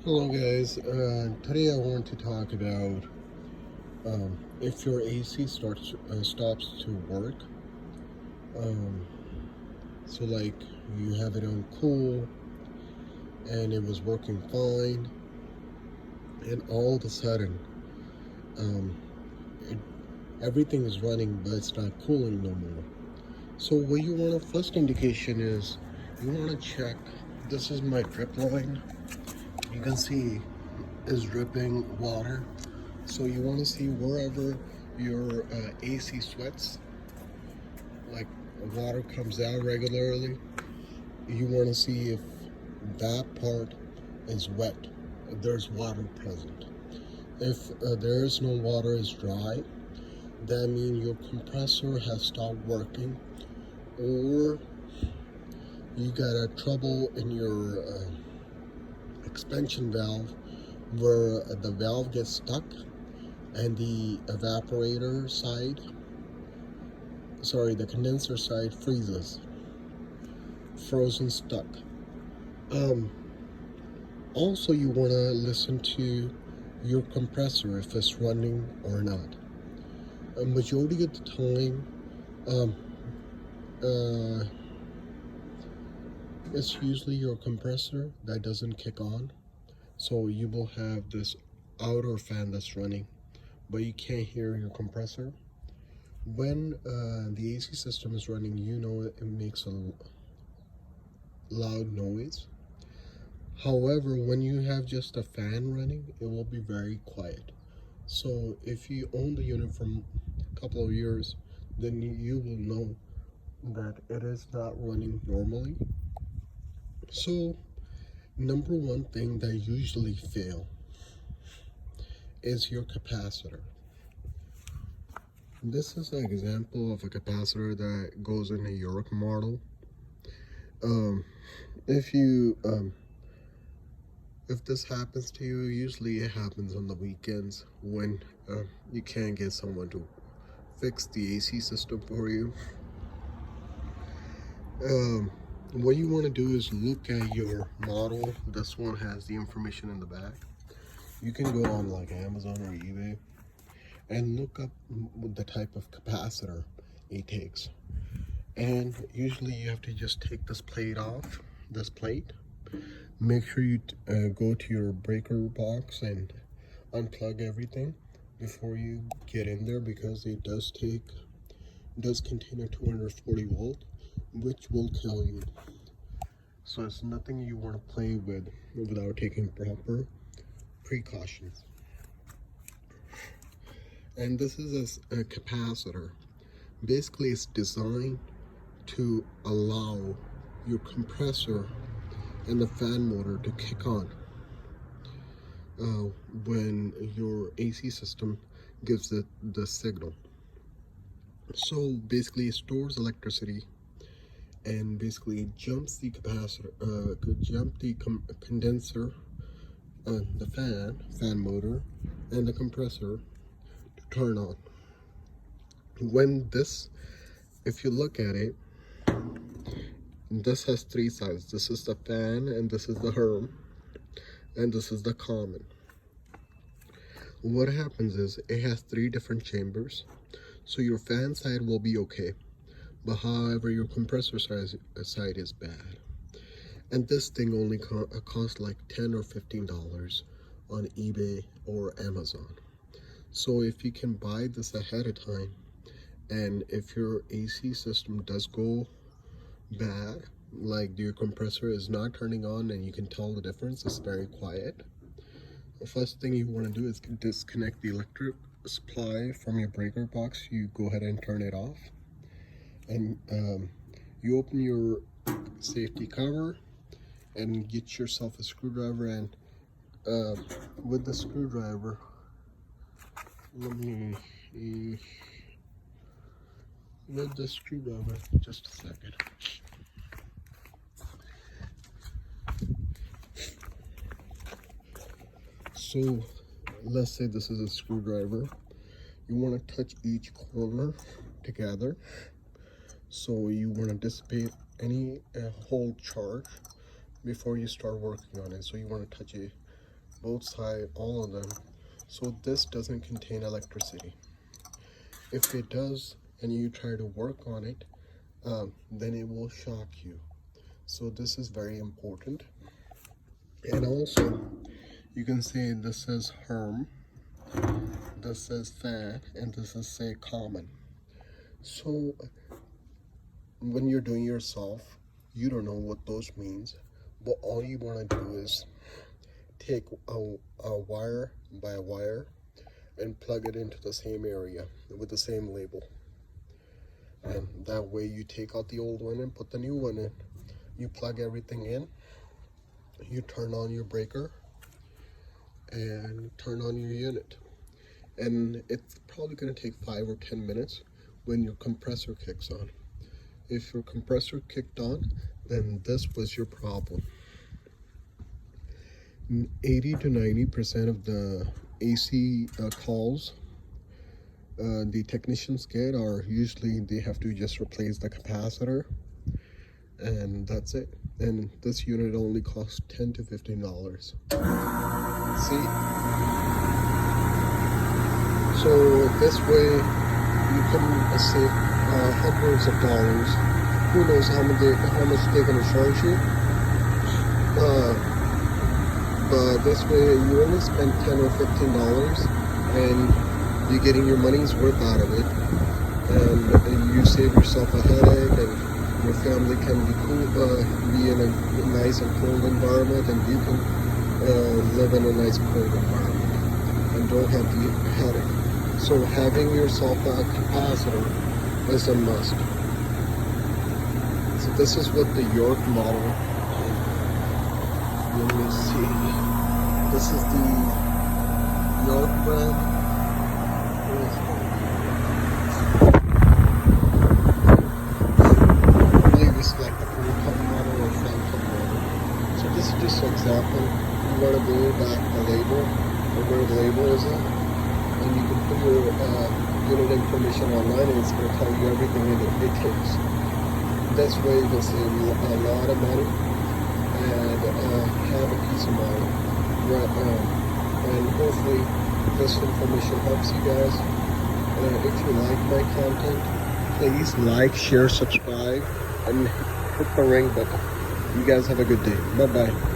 Hello guys, today I want to talk about if your AC stops to work. Um, so like you have it on cool and it was working fine, and all of a sudden um, it, everything is running but it's not cooling no more. So what you want, first indication is you want to check. This is my drip line. You can see is dripping water. So you want to see wherever your AC sweats, like water comes out regularly, you want to see if that part is wet, if there's water present. If there is no water, is dry, that means your compressor has stopped working, or you got a trouble in your expansion valve where the valve gets stuck and the the condenser side freezes, frozen, stuck. Um, Also, you want to listen to your compressor if it's running or not. A majority of the time, um, uh, it's usually your compressor that doesn't kick on. So you will have this outer fan that's running, but you can't hear your compressor. When the AC system is running, you know it makes a loud noise. However, when you have just a fan running, it will be very quiet. So if you own the unit for a couple of years, then you will know that it is not running normally. So number one thing that usually fail is your capacitor. This is an example of a capacitor that goes in a York model. Um, if you if this happens to you, usually it happens on the weekends when you can't get someone to fix the AC system for you. Um, what you want to do is look at your model. This one has the information in the back. You can go on like Amazon or eBay and look up the type of capacitor it takes. And usually you have to just take this plate off, this plate. Make sure you go to your breaker box and unplug everything before you get in there, because it does contain a 240 volt, which will kill you. So it's nothing you want to play with without taking proper precautions. And this is a capacitor. Basically, it's designed to allow your compressor and the fan motor to kick on when your AC system gives it the signal. So basically, it stores electricity and basically jumps the capacitor, could jump the condenser, the fan motor, and the compressor to turn on. When this, if you look at it, this has three sides. This is the fan, and this is the Rheem, and this is the common. What happens is it has three different chambers, so your fan side will be okay, but however your compressor side is bad. And this thing only costs like $10 or $15 on eBay or Amazon. So if you can buy this ahead of time, and if your AC system does go bad, like your compressor is not turning on and you can tell the difference, it's very quiet, the first thing you want to do is disconnect the electric supply from your breaker box. You go ahead and turn it off, and you open your safety cover and get yourself a screwdriver, and with the screwdriver, just a second. So let's say this is a screwdriver. You want to touch each corner together. So you want to dissipate any whole charge before you start working on it. So you want to touch it both sides, all of them. So this doesn't contain electricity. If it does and you try to work on it, then it will shock you. So this is very important. And also, you can see this says Rheem, this says fan, and this is say common. So when you're doing yourself, you don't know what those means, but all you want to do is take a wire by a wire and plug it into the same area with the same label. And that way you take out the old one and put the new one in. You plug everything in, you turn on your breaker and turn on your unit. And it's probably going to take 5 or 10 minutes when your compressor kicks on. If your compressor kicked on, then this was your problem. 80 to 90% of the AC calls the technicians get are usually they have to just replace the capacitor, and that's it. And this unit only costs $10 to $15. See? So this way you can save hundreds of dollars. Who knows how much they're going to charge you? But this way you only spend $10 or $15 and you're getting your money's worth out of it, and you save yourself a headache, and your family can be cool, be in a nice and cold environment, and you can live in a nice cold environment and don't have the headache. So having yourself a capacitor is a must. So this is what the York model. Let me see. This is the York Rheem. I believe it's like the full cup model or fan cup model. So this is just an example. You want to go back the label or where the label is at, and you can put your unit information online, and it's going to tell you everything it takes. This way you can save a lot of money and have a peace of mind. And hopefully this information helps you guys. If you like my content, please like, share, subscribe, and hit the ring button. You guys have a good day. Bye bye.